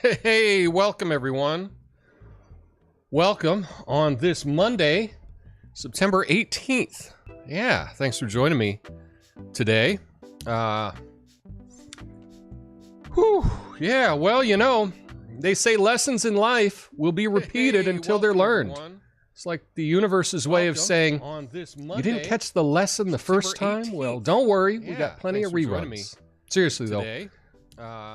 Hey, welcome everyone. Welcome on this Monday, September 18th. Yeah, thanks for joining me today. Yeah, well, you know, they say lessons in life will be repeated until they're learned. Everyone. It's like the universe's way of saying, on this Monday, you didn't catch the lesson the first time? 18th. Well, don't worry, we got plenty of reruns. Seriously, today.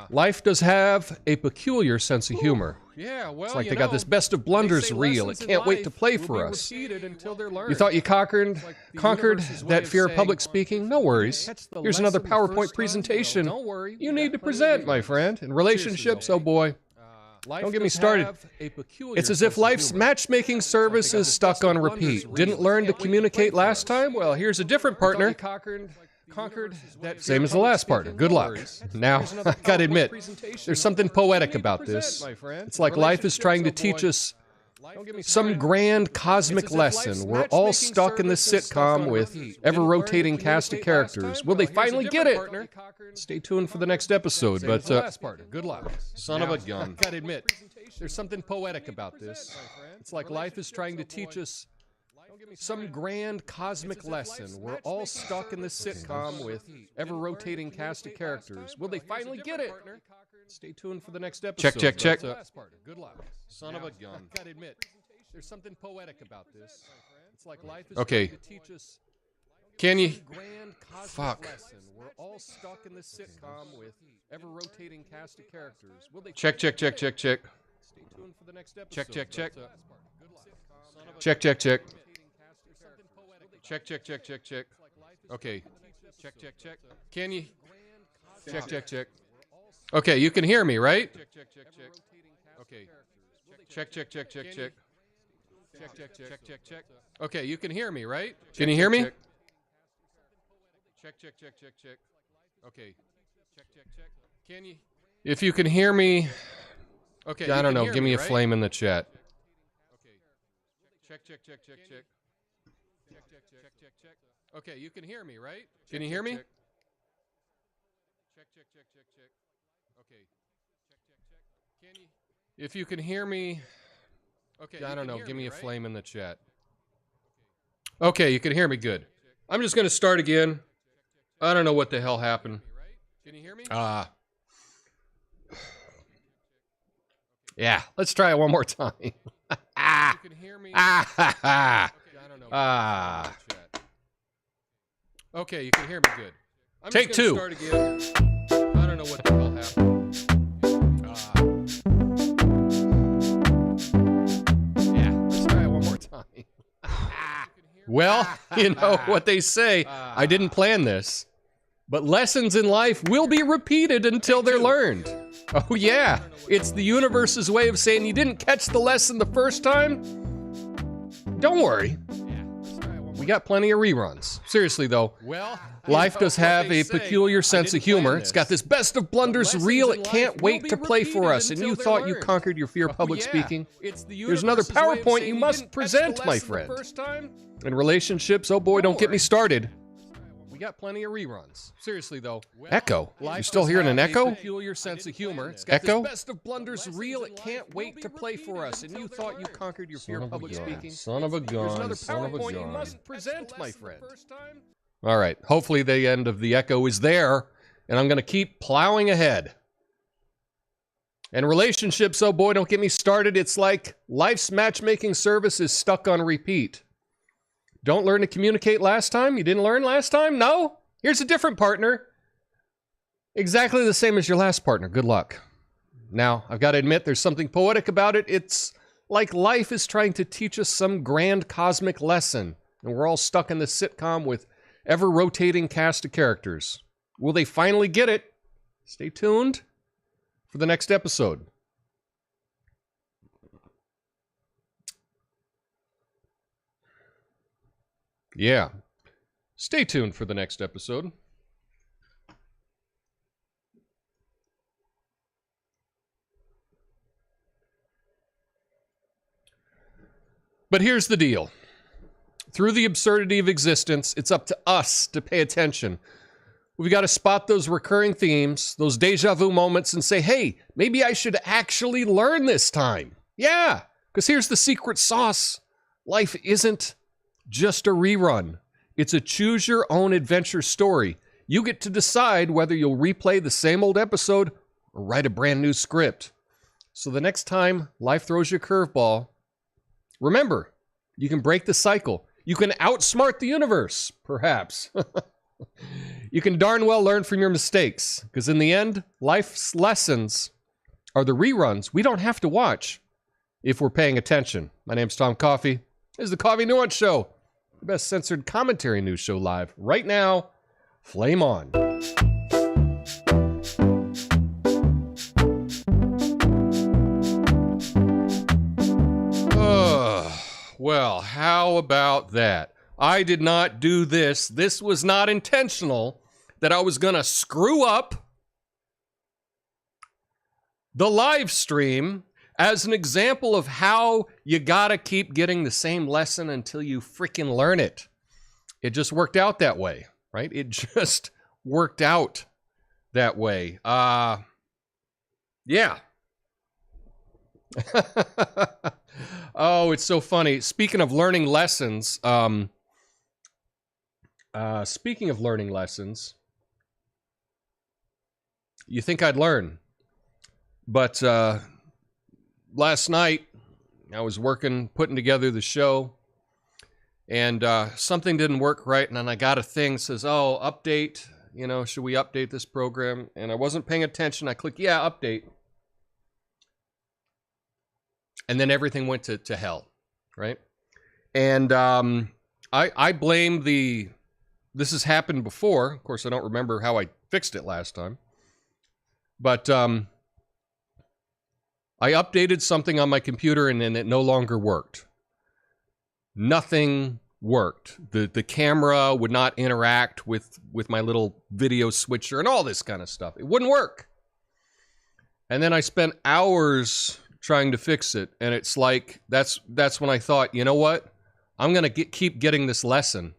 Life does have a peculiar sense of humor. Yeah, well, it's like they got this best of blunders reel. It can't wait to play for us. You thought you conquered that fear of public speaking? No worries. Here's another PowerPoint presentation you need to present, my friend. In relationships, oh boy. Don't get me started. It's as if life's matchmaking service is stuck on repeat. Didn't learn to communicate last time? Well, here's a different partner. Same as the last partner. Good luck. Now, I gotta admit, there's something poetic about this. It's like life is trying to teach us some grand cosmic lesson. We're all stuck in this sitcom with ever-rotating cast of characters. Will they finally get it? Stay tuned for the next episode, but good luck. Son of a gun. I gotta admit, there's something poetic about this. It's like life is trying to teach us some grand cosmic lesson. We're all stuck in this sitcom with ever-rotating cast of characters. Will they finally get it? Stay tuned for the next episode. Check. Good luck. Son of a gun. I gotta admit, there's something poetic about this. It's like life is trying to teach us. Can you? Fuck. We're all stuck in this sitcom with ever-rotating cast of characters. Will they check. Stay tuned for the next episode. Check. Check. Okay. Check. Can you? Check. Okay, you can hear me, right? Okay. Check. Okay, you can hear me, right? Can you hear me? Check. Okay. Check. Can you? If you can hear me, okay. I don't know. Give me a flame in the chat. Okay. Check. Okay, you can hear me, right? Can you hear me? Check. Okay. Check. Can you? If you can hear me, okay. I don't know. Give me a flame in the chat. Okay, you can hear me. Good. I'm just going to start again. I don't know what the hell happened. Can you hear me? Yeah, let's try it one more time. You can hear me. Okay, you can hear me good. I'm Take two. Start again. I don't know what the hell happened. Yeah, let's try it one more time. Well, you know what they say. I didn't plan this. But lessons in life will be repeated until they're learned. Oh yeah, it's the universe's way of saying you didn't catch the lesson the first time? Don't worry. We got plenty of reruns. Seriously though, life does have a peculiar sense of humor. It's got this best of blunders reel. It can't wait to play for us. And you thought you conquered your fear of public speaking? Here's another PowerPoint you must present, my friend. In relationships, oh boy, don't get me started. We got plenty of reruns. Seriously though, echo. You still hearing an echo? Peculiar sense of humor. It's got echo. This best of blunders reel. It can't wait to play for us. And you thought you conquered your fear of public speaking? Son of a gun. There's another PowerPoint you must present, my friend. All right. Hopefully the end of the echo is there, and I'm going to keep plowing ahead. And relationships, oh boy, don't get me started. It's like life's matchmaking service is stuck on repeat. Don't learn to communicate last time? You didn't learn last time? No? Here's a different partner. Exactly the same as your last partner. Good luck. Now, I've got to admit, there's something poetic about it. It's like life is trying to teach us some grand cosmic lesson, and we're all stuck in this sitcom with ever-rotating cast of characters. Will they finally get it? Stay tuned for the next episode. Yeah. Stay tuned for the next episode. But here's the deal. Through the absurdity of existence, it's up to us to pay attention. We've got to spot those recurring themes, those deja vu moments, and say, hey, maybe I should actually learn this time. Yeah, because here's the secret sauce. Life isn't just a rerun. It's a choose-your-own-adventure story. You get to decide whether you'll replay the same old episode or write a brand new script. So the next time life throws you a curveball, remember, you can break the cycle. You can outsmart the universe, perhaps. You can darn well learn from your mistakes, because in the end, life's lessons are the reruns we don't have to watch if we're paying attention. My name's Tom Coffey. This is the Coffee Nuance Show, the best censored commentary news show live right now. Flame on. Well, how about that? I did not do this. This was not intentional, that I was going to screw up the live stream as an example of how you got to keep getting the same lesson until you freaking learn it. It just worked out that way, right? It just worked out that way. Yeah. Oh, it's so funny. Speaking of learning lessons, you think I'd learn. But last night, I was working, putting together the show, and something didn't work right, and then I got a thing that says, oh, update, should we update this program? And I wasn't paying attention. I clicked, yeah, update. And then everything went to hell, right? And I blame this has happened before. Of course, I don't remember how I fixed it last time. But I updated something on my computer and then it no longer worked. Nothing worked. The camera would not interact with my little video switcher and all this kind of stuff. It wouldn't work. And then I spent hours trying to fix it, and it's like that's when I thought, you know what? I'm gonna keep getting this lesson.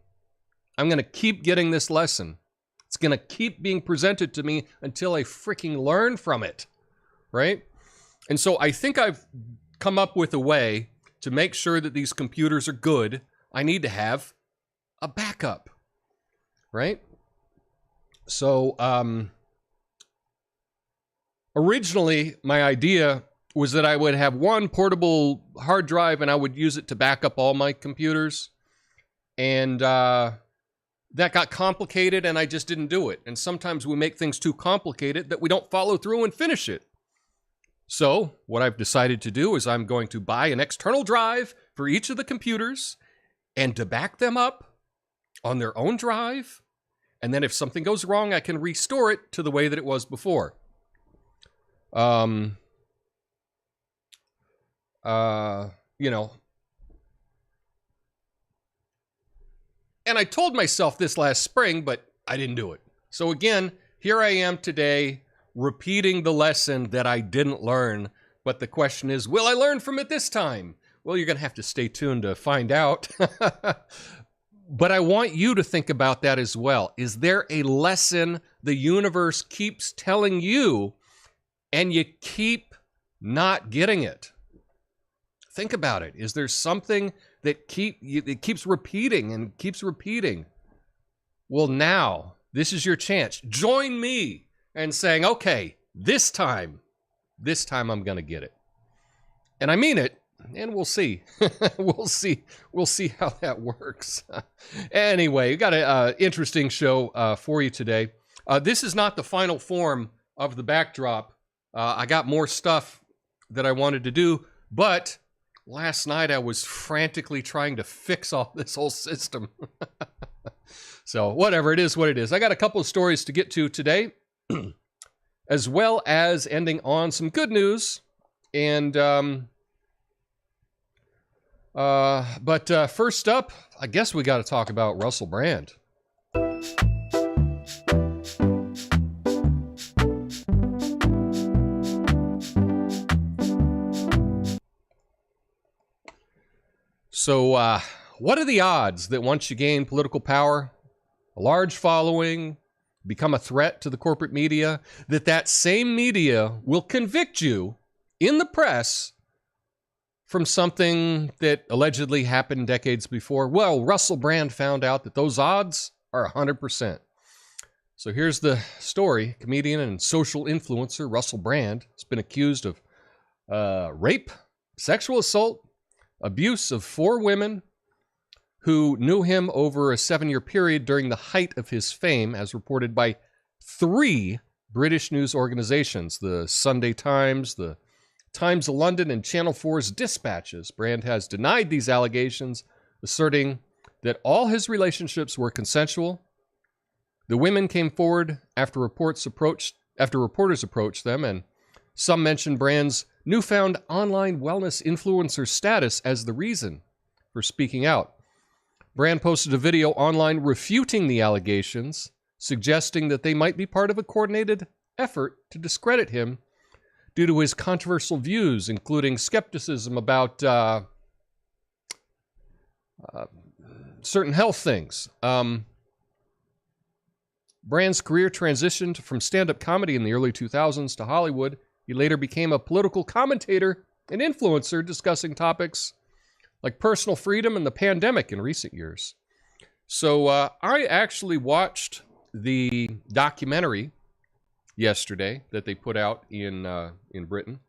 I'm gonna keep getting this lesson. It's gonna keep being presented to me until I freaking learn from it, right? And so I think I've come up with a way to make sure that these computers are good. I need to have a backup, right? So originally my idea was that I would have one portable hard drive and I would use it to back up all my computers. And that got complicated and I just didn't do it. And sometimes we make things too complicated that we don't follow through and finish it. So what I've decided to do is I'm going to buy an external drive for each of the computers and to back them up on their own drive. And then if something goes wrong, I can restore it to the way that it was before. And I told myself this last spring, but I didn't do it. So again, here I am today, repeating the lesson that I didn't learn. But the question is, will I learn from it this time? Well, you're going to have to stay tuned to find out. But I want you to think about that as well. Is there a lesson the universe keeps telling you and you keep not getting it? Think about it. Is there something that keeps repeating and keeps repeating? Well, now, this is your chance. Join me in saying, okay, this time I'm going to get it. And I mean it, and we'll see. We'll see how that works. Anyway, we got an interesting show for you today. This is not the final form of the backdrop. I got more stuff that I wanted to do, but last night I was frantically trying to fix all this whole system. So whatever, it is what it is. I got a couple of stories to get to today, as well as ending on some good news. And first up, I guess we got to talk about Russell Brand. So, what are the odds that once you gain political power, a large following, become a threat to the corporate media, that same media will convict you in the press from something that allegedly happened decades before. Well, Russell Brand found out that those odds are 100%. So here's the story. Comedian and social influencer Russell Brand has been accused of rape, sexual assault, abuse of 4 women who knew him over a 7-year period during the height of his fame, as reported by 3 British news organizations, the Sunday Times, the Times of London, and Channel 4's Dispatches. Brand has denied these allegations, asserting that all his relationships were consensual. The women came forward after reporters approached them, and some mentioned Brand's newfound online wellness influencer status as the reason for speaking out. Brand posted a video online refuting the allegations, suggesting that they might be part of a coordinated effort to discredit him due to his controversial views, including skepticism about certain health things. Brand's career transitioned from stand-up comedy in the early 2000s to Hollywood. He later became a political commentator and influencer, discussing topics like personal freedom and the pandemic in recent years. So I actually watched the documentary yesterday that they put out in Britain.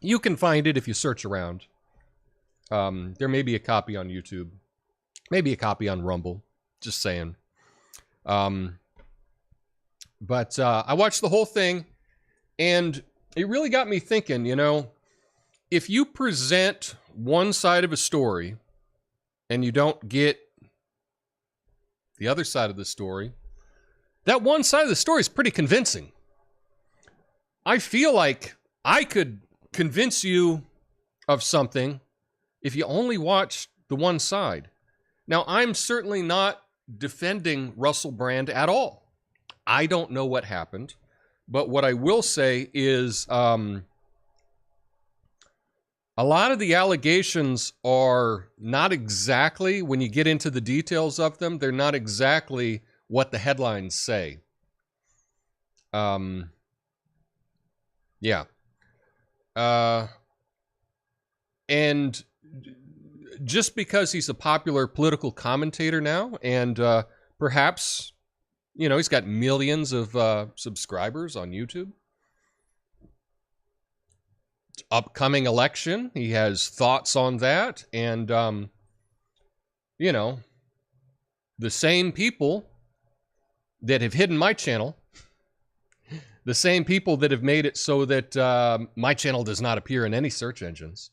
You can find it if you search around. There may be a copy on YouTube, maybe a copy on Rumble. Just saying. But I watched the whole thing, and it really got me thinking, you know, if you present one side of a story and you don't get the other side of the story, that one side of the story is pretty convincing. I feel like I could convince you of something if you only watch the one side. Now, I'm certainly not defending Russell Brand at all. I don't know what happened, but what I will say is a lot of the allegations are not exactly, when you get into the details of them, they're not exactly what the headlines say. Yeah. And just because he's a popular political commentator now, and perhaps, you know, he's got millions of subscribers on YouTube. Upcoming election, he has thoughts on that, and you know, the same people that have hidden my channel, the same people that have made it so that my channel does not appear in any search engines,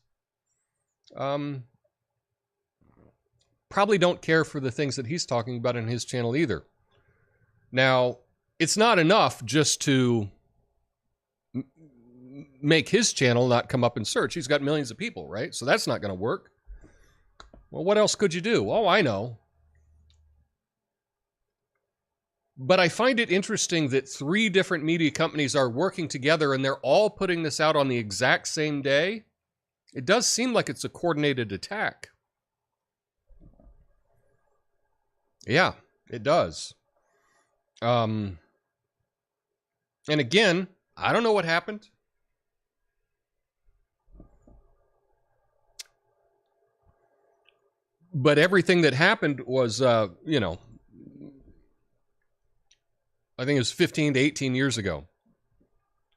probably don't care for the things that he's talking about in his channel either. Now, it's not enough just to make his channel not come up in search. He's got millions of people, right? So that's not going to work. Well, what else could you do? Oh, I know. But I find it interesting that 3 different media companies are working together and they're all putting this out on the exact same day. It does seem like it's a coordinated attack. Yeah, it does. And again, I don't know what happened. But everything that happened was, you know, I think it was 15 to 18 years ago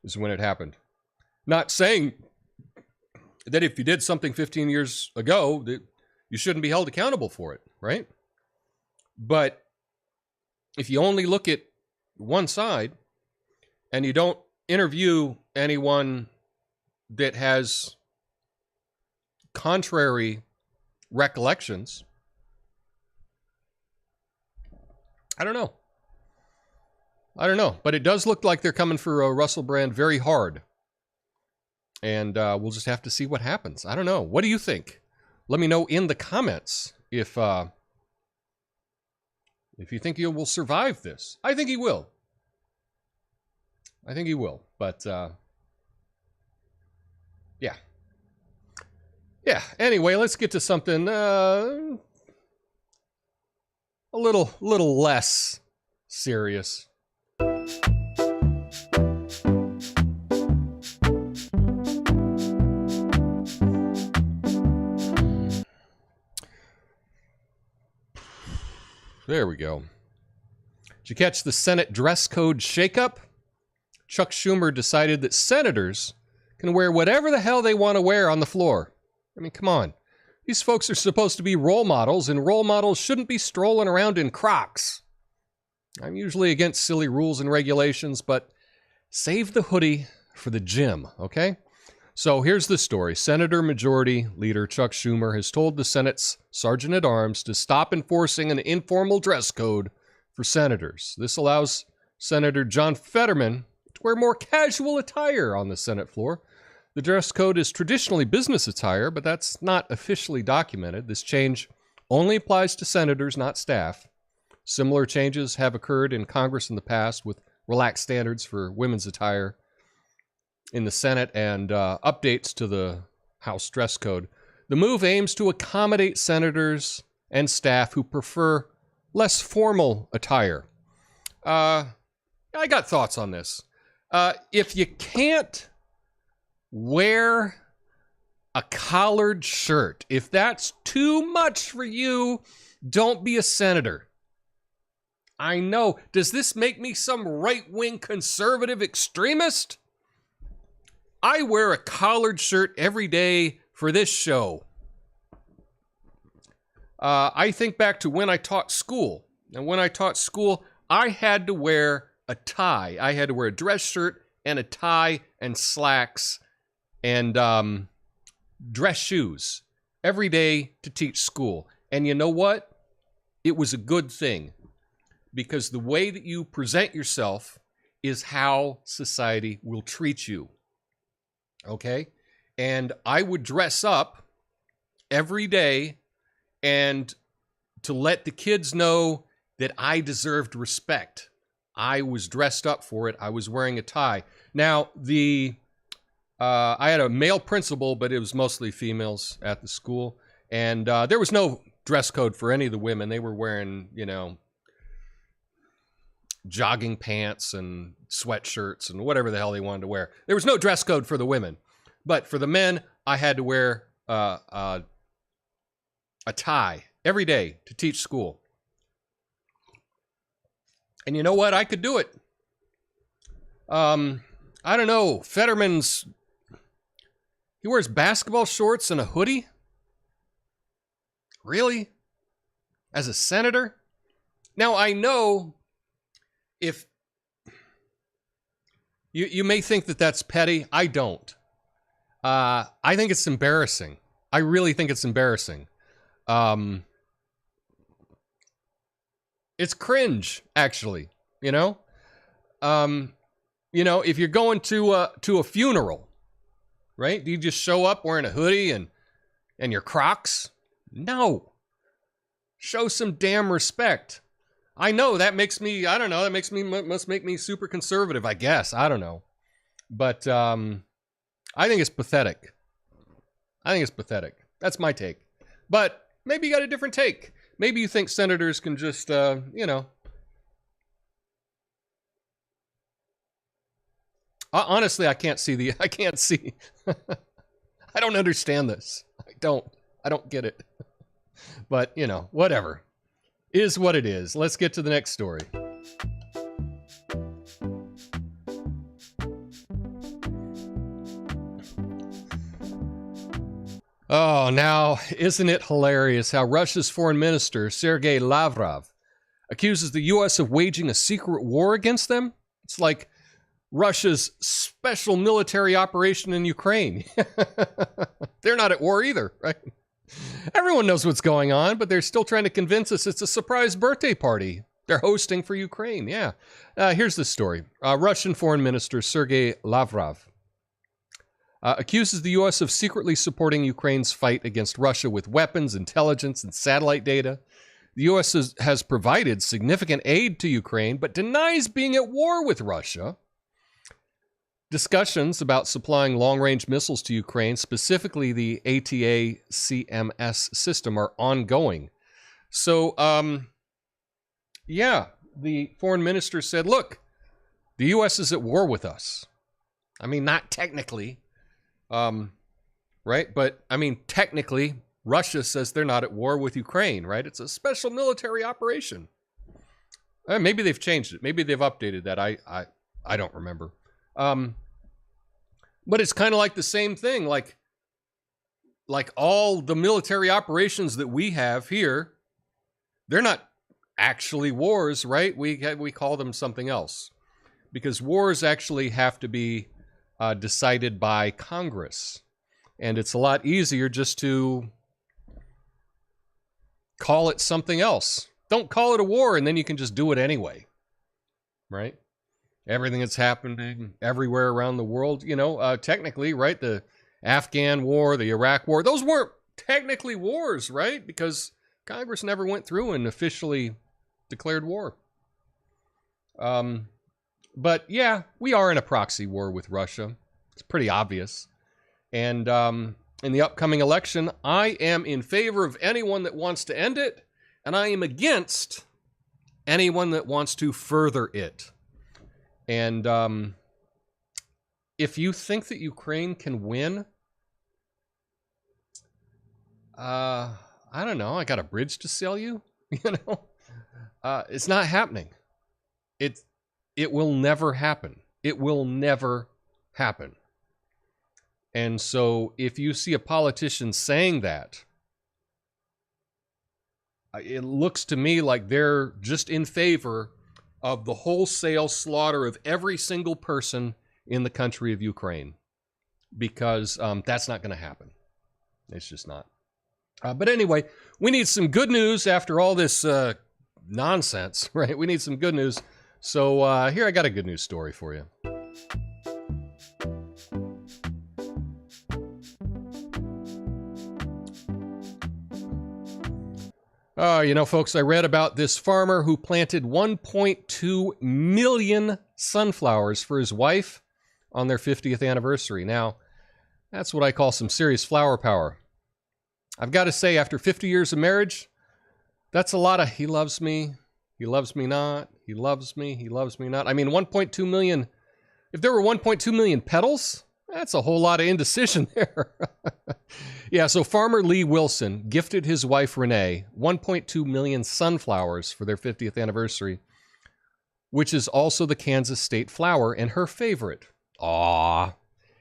is when it happened. Not saying that if you did something 15 years ago, that you shouldn't be held accountable for it, right? But if you only look at one side and you don't interview anyone that has contrary recollections, I don't know. But it does look like they're coming for Russell Brand very hard. And we'll just have to see what happens. I don't know. What do you think? Let me know in the comments if you think he will survive this. I think he will. But yeah. Yeah. Anyway, let's get to something a little less serious. There we go. Did you catch the Senate dress code shakeup? Chuck Schumer decided that senators can wear whatever the hell they want to wear on the floor. I mean, come on. These folks are supposed to be role models, and role models shouldn't be strolling around in Crocs. I'm usually against silly rules and regulations, but save the hoodie for the gym, okay? So here's the story. Senator Majority Leader Chuck Schumer has told the Senate's Sergeant-at-Arms to stop enforcing an informal dress code for senators. This allows Senator John Fetterman to wear more casual attire on the Senate floor. The dress code is traditionally business attire, but that's not officially documented. This change only applies to senators, not staff. Similar changes have occurred in Congress in the past with relaxed standards for women's attire in the Senate and updates to the House dress code. The move aims to accommodate senators and staff who prefer less formal attire. I got thoughts on this. If you can't wear a collared shirt, if that's too much for you, don't be a senator. I know. Does this make me some right-wing conservative extremist? I wear a collared shirt every day for this show. I think back to when I taught school. And when I taught school, I had to wear a tie. I had to wear a dress shirt and a tie and slacks and dress shoes every day to teach school. And you know what? It was a good thing, because the way that you present yourself is how society will treat you. Okay? And I would dress up every day and to let the kids know that I deserved respect. I was dressed up for it. I was wearing a tie. Now, I had a male principal, but it was mostly females at the school. And there was no dress code for any of the women. They were wearing, jogging pants and sweatshirts and whatever the hell they wanted to wear. There was no dress code for the women. But for the men, I had to wear a tie every day to teach school. And you know what? I could do it. I don't know. Fetterman's... He wears basketball shorts and a hoodie? Really? As a senator? Now, I know if... You may think that that's petty. I don't. I think it's embarrassing. I really think it's embarrassing. It's cringe, actually, if you're going to a funeral, right? Do you just show up wearing a hoodie and your Crocs? No. Show some damn respect. I know that makes me, I don't know, must make me super conservative, I guess. I don't know. But I think it's pathetic. That's my take. But maybe you got a different take. Maybe you think senators can just, honestly, I can't see. I don't understand this. I don't get it. But, whatever. Is what it is. Let's get to the next story. Oh, now, isn't it hilarious how Russia's foreign minister, Sergei Lavrov, accuses the U.S. of waging a secret war against them? It's like Russia's special military operation in Ukraine. They're not at war either, right? Everyone knows what's going on, but they're still trying to convince us it's a surprise birthday party they're hosting for Ukraine. Yeah. Here's the story. Russian Foreign Minister Sergei Lavrov accuses the U.S. of secretly supporting Ukraine's fight against Russia with weapons, intelligence, and satellite data. The U.S. has provided significant aid to Ukraine, but denies being at war with Russia. Discussions about supplying long-range missiles to Ukraine, specifically the ATA-CMS system, are ongoing. So, Yeah, the foreign minister said, look, the U.S. is at war with us. I mean, not technically, right? But, I mean, technically, Russia says they're not at war with Ukraine, right? It's a special military operation. Maybe they've changed it. Maybe they've updated that. I don't remember. But it's kind of like the same thing. Like all the military operations that we have here, they're not actually wars, right? We call them something else. Because wars actually have to be decided by Congress. And it's a lot easier just to call it something else. Don't call it a war, and then you can just do it anyway, right? Everything that's happening everywhere around the world, you know, technically, right? The Afghan war, the Iraq war, those weren't technically wars, right? Because Congress never went through and officially declared war. But yeah, we are in a proxy war with Russia. It's pretty obvious. And in the upcoming election, I am in favor of anyone that wants to end it, and I am against anyone that wants to further it. And if you think that Ukraine can win, I don't know. I got a bridge to sell you. You know, it's not happening. It will never happen. It will never happen. And so if you see a politician saying that, it looks to me like they're just in favor of the wholesale slaughter of every single person in the country of Ukraine, because that's not going to happen. It's just not. But anyway, we need some good news after all this nonsense, right? We need some good news. So here I got a good news story for you. You know, folks, I read about this farmer who planted 1.2 million sunflowers for his wife on their 50th anniversary. Now, that's what I call some serious flower power. I've got to say, after 50 years of marriage, that's a lot of he loves me not, he loves me not. I mean, 1.2 million, if there were 1.2 million petals, that's a whole lot of indecision there. Yeah, so Farmer Lee Wilson gifted his wife Renee 1.2 million sunflowers for their 50th anniversary, which is also the Kansas state flower and her favorite. Aww.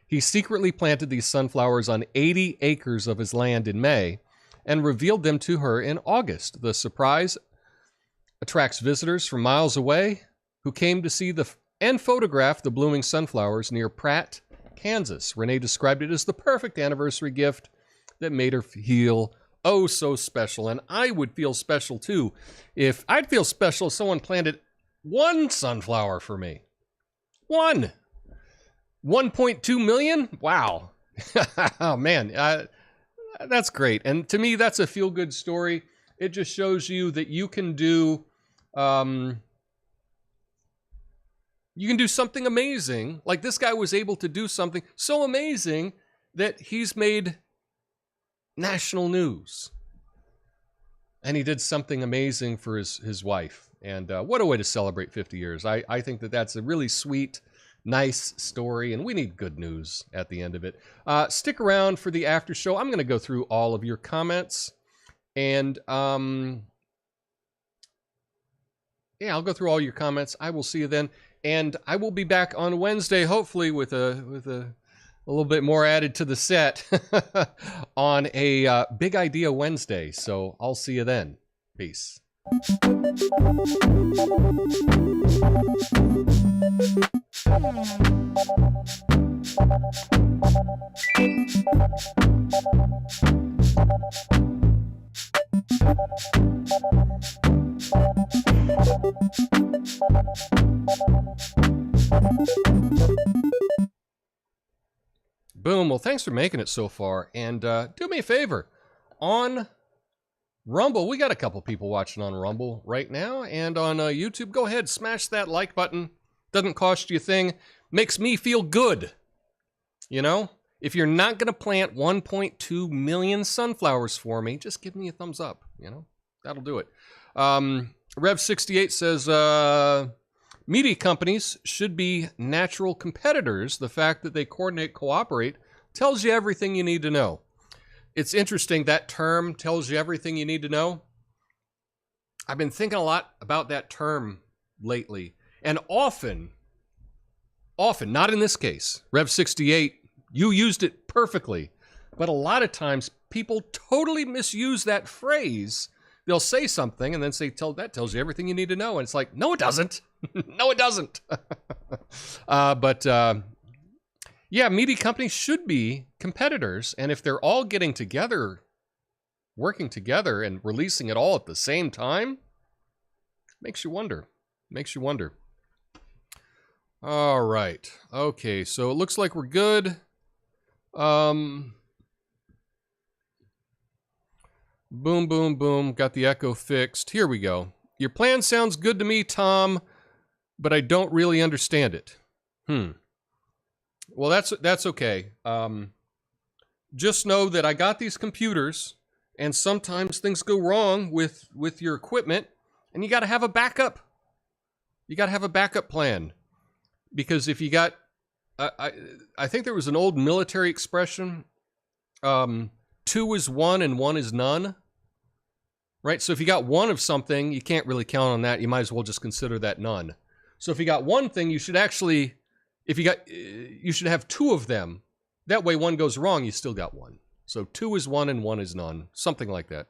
He secretly planted these sunflowers on 80 acres of his land in May and revealed them to her in August. The surprise attracts visitors from miles away who came to see and photograph the blooming sunflowers near Pratt, Kansas. Renee described it as the perfect anniversary gift that made her feel oh so special. And I would feel special too. I'd feel special if someone planted one sunflower for me. One. 1.2 million? Wow. Oh man, that's great. And to me, that's a feel-good story. It just shows you that you can do something amazing. Like this guy was able to do something so amazing that he's made national news. And he did something amazing for his wife. And what a way to celebrate 50 years. I think that that's a really sweet, nice story, and we need good news at the end of it. Stick around for the after show. I'm going to go through all of your comments. And yeah, I'll go through all your comments. I will see you then. And I will be back on Wednesday, hopefully with a little bit more added to the set on a Big Idea Wednesday. So I'll see you then. Peace. Boom. Well, thanks for making it so far. And do me a favor. On Rumble, we got a couple people watching on Rumble right now. And on YouTube, go ahead, smash that like button. Doesn't cost you a thing. Makes me feel good. You know? If you're not going to plant 1.2 million sunflowers for me, just give me a thumbs up. You know? That'll do it. Rev68 says, media companies should be natural competitors. The fact that they coordinate, cooperate, tells you everything you need to know. It's interesting, that term, tells you everything you need to know. I've been thinking a lot about that term lately. And often, not in this case, Rev68, you used it perfectly. But a lot of times, people totally misuse that phrase. They'll say something and then say, that tells you everything you need to know. And it's like, no, it doesn't. No, it doesn't. Yeah, media companies should be competitors. And if they're all getting together, working together and releasing it all at the same time, makes you wonder. Makes you wonder. All right. Okay, so it looks like we're good. Boom, boom, boom. Got the echo fixed. Here we go. Your plan sounds good to me, Tom, but I don't really understand it. Well, that's okay. Just know that I got these computers, and sometimes things go wrong with your equipment, and you got to have a backup. You got to have a backup plan. Because if you got... I think there was an old military expression, 2 is 1 and 1 is none. Right? So if you got 1 of something, you can't really count on that. You might as well just consider that none. So if you got 1 thing, you should actually... you should have 2 of them. That way 1 goes wrong, you still got 1. So 2 is 1 and 1 is none. Something like that.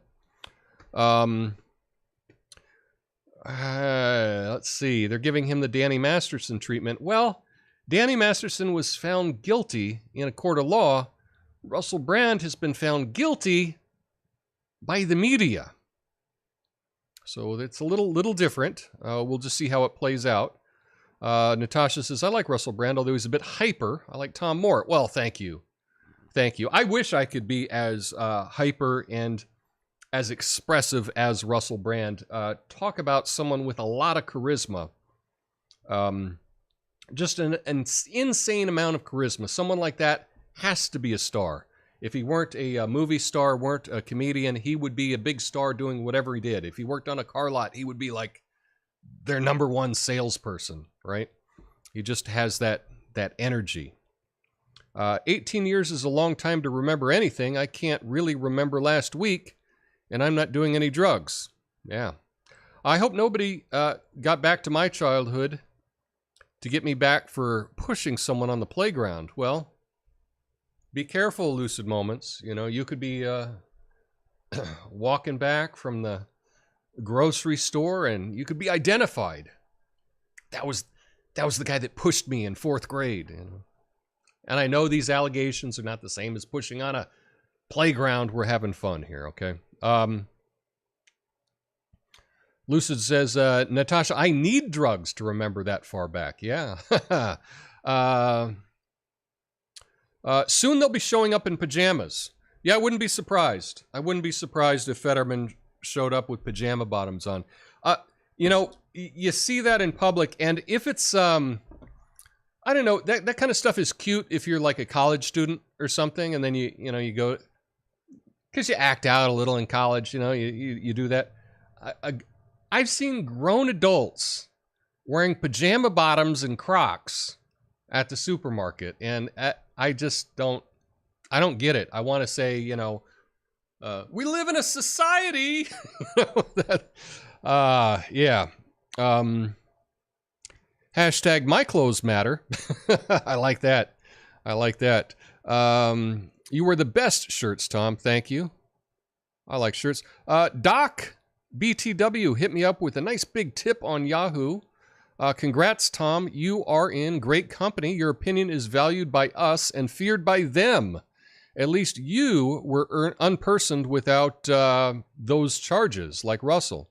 Let's see. They're giving him the Danny Masterson treatment. Well, Danny Masterson was found guilty in a court of law. Russell Brand has been found guilty by the media. So it's a little different. We'll just see how it plays out. Natasha says, I like Russell Brand, although he's a bit hyper. I like Tom more. Well, thank you. Thank you. I wish I could be as hyper and as expressive as Russell Brand. Talk about someone with a lot of charisma. Just an insane amount of charisma. Someone like that has to be a star. If he weren't a movie star, weren't a comedian, he would be a big star doing whatever he did. If he worked on a car lot, he would be like their #1 salesperson, right? He just has that energy. 18 years is a long time to remember anything. I can't really remember last week, and I'm not doing any drugs. Yeah. I hope nobody got back to my childhood to get me back for pushing someone on the playground. Well, be careful, Lucid Moments. You know, you could be walking back from the grocery store and you could be identified. That was the guy that pushed me in 4th grade. You know? And I know these allegations are not the same as pushing on a playground. We're having fun here, okay? Lucid says, Natasha, I need drugs to remember that far back. Yeah. Soon they'll be showing up in pajamas. Yeah, I wouldn't be surprised. I wouldn't be surprised if Fetterman showed up with pajama bottoms on. You know, you see that in public, and if it's, I don't know, that kind of stuff is cute if you're like a college student or something, and then you go, because you act out a little in college, you know, you do that. I've seen grown adults wearing pajama bottoms and Crocs at the supermarket, and I just don't get it. I want to say, you know, we live in a society. Yeah. Hashtag my clothes matter. I like that. I like that. You wear the best shirts, Tom. Thank you. I like shirts. Doc BTW hit me up with a nice big tip on Yahoo. Congrats, Tom. You are in great company. Your opinion is valued by us and feared by them. At least you were unpersoned without those charges, like Russell.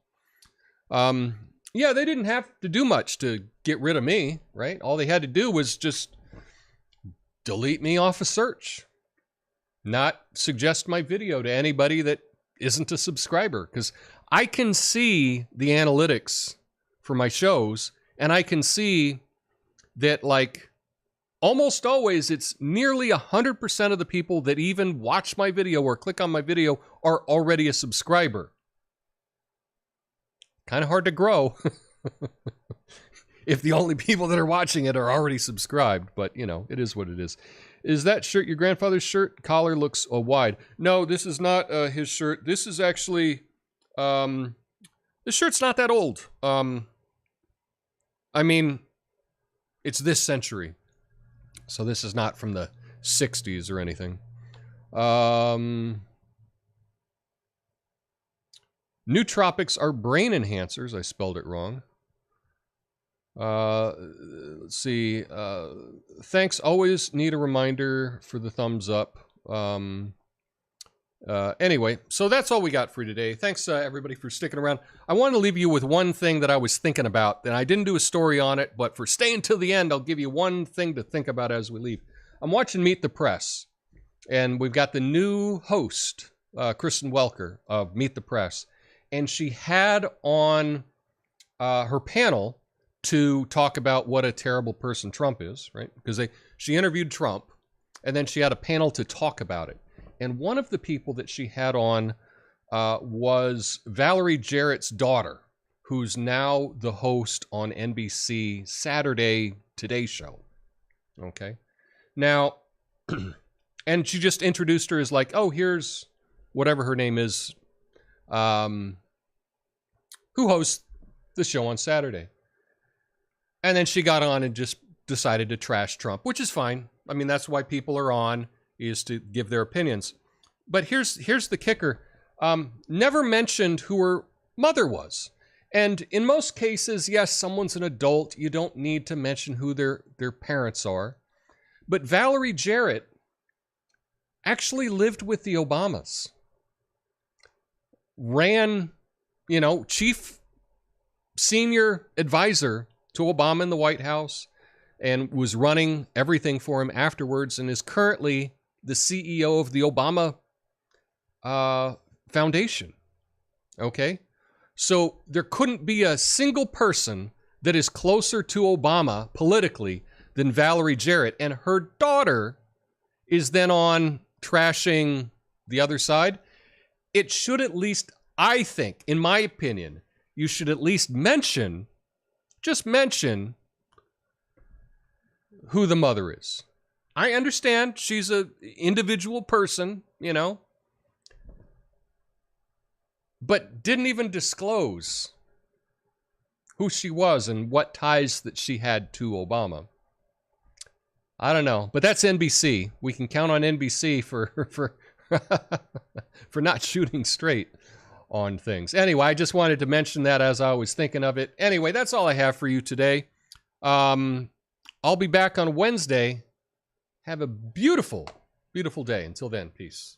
Yeah, they didn't have to do much to get rid of me, right? All they had to do was just delete me off a search. Not suggest my video to anybody that isn't a subscriber. Because I can see the analytics for my shows, and I can see that, like, almost always it's nearly 100% of the people that even watch my video or click on my video are already a subscriber. kind of hard to grow if the only people that are watching it are already subscribed. But, you know, it is what it is. Is that shirt your grandfather's shirt? Collar looks wide. No, this is not his shirt. This is actually, this shirt's not that old. I mean, it's this century. So this is not from the 60s or anything. Nootropics are brain enhancers. I spelled it wrong. Let's see. Thanks. Always need a reminder for the thumbs up. Anyway, so that's all we got for today. Thanks, everybody, for sticking around. I want to leave you with one thing that I was thinking about, and I didn't do a story on it, but for staying till the end, I'll give you one thing to think about as we leave. I'm watching Meet the Press, and we've got the new host, Kristen Welker of Meet the Press, and she had on her panel to talk about what a terrible person Trump is, right? Because she interviewed Trump, and then she had a panel to talk about it. And one of the people that she had on was Valerie Jarrett's daughter, who's now the host on NBC Saturday Today Show. Okay. Now, and she just introduced her as like, oh, here's whatever her name is, who hosts the show on Saturday. And then she got on and just decided to trash Trump, which is fine. I mean, that's why people are on, is to give their opinions. But here's the kicker. Never mentioned who her mother was. And in most cases, yes, someone's an adult. You don't need to mention who their parents are. But Valerie Jarrett actually lived with the Obamas. Ran, you know, chief senior advisor to Obama in the White House, and was running everything for him afterwards, and is currently the CEO of the Obama Foundation. Okay? So there couldn't be a single person that is closer to Obama politically than Valerie Jarrett, and her daughter is then on trashing the other side. It should at least, I think, in my opinion, you should at least mention, just mention who the mother is. I understand she's an individual person, you know, but didn't even disclose who she was and what ties that she had to Obama. I don't know, but that's NBC. We can count on NBC for for not shooting straight on things. Anyway, I just wanted to mention that as I was thinking of it. Anyway, that's all I have for you today. I'll be back on Wednesday. Have a beautiful, beautiful day. Until then, peace.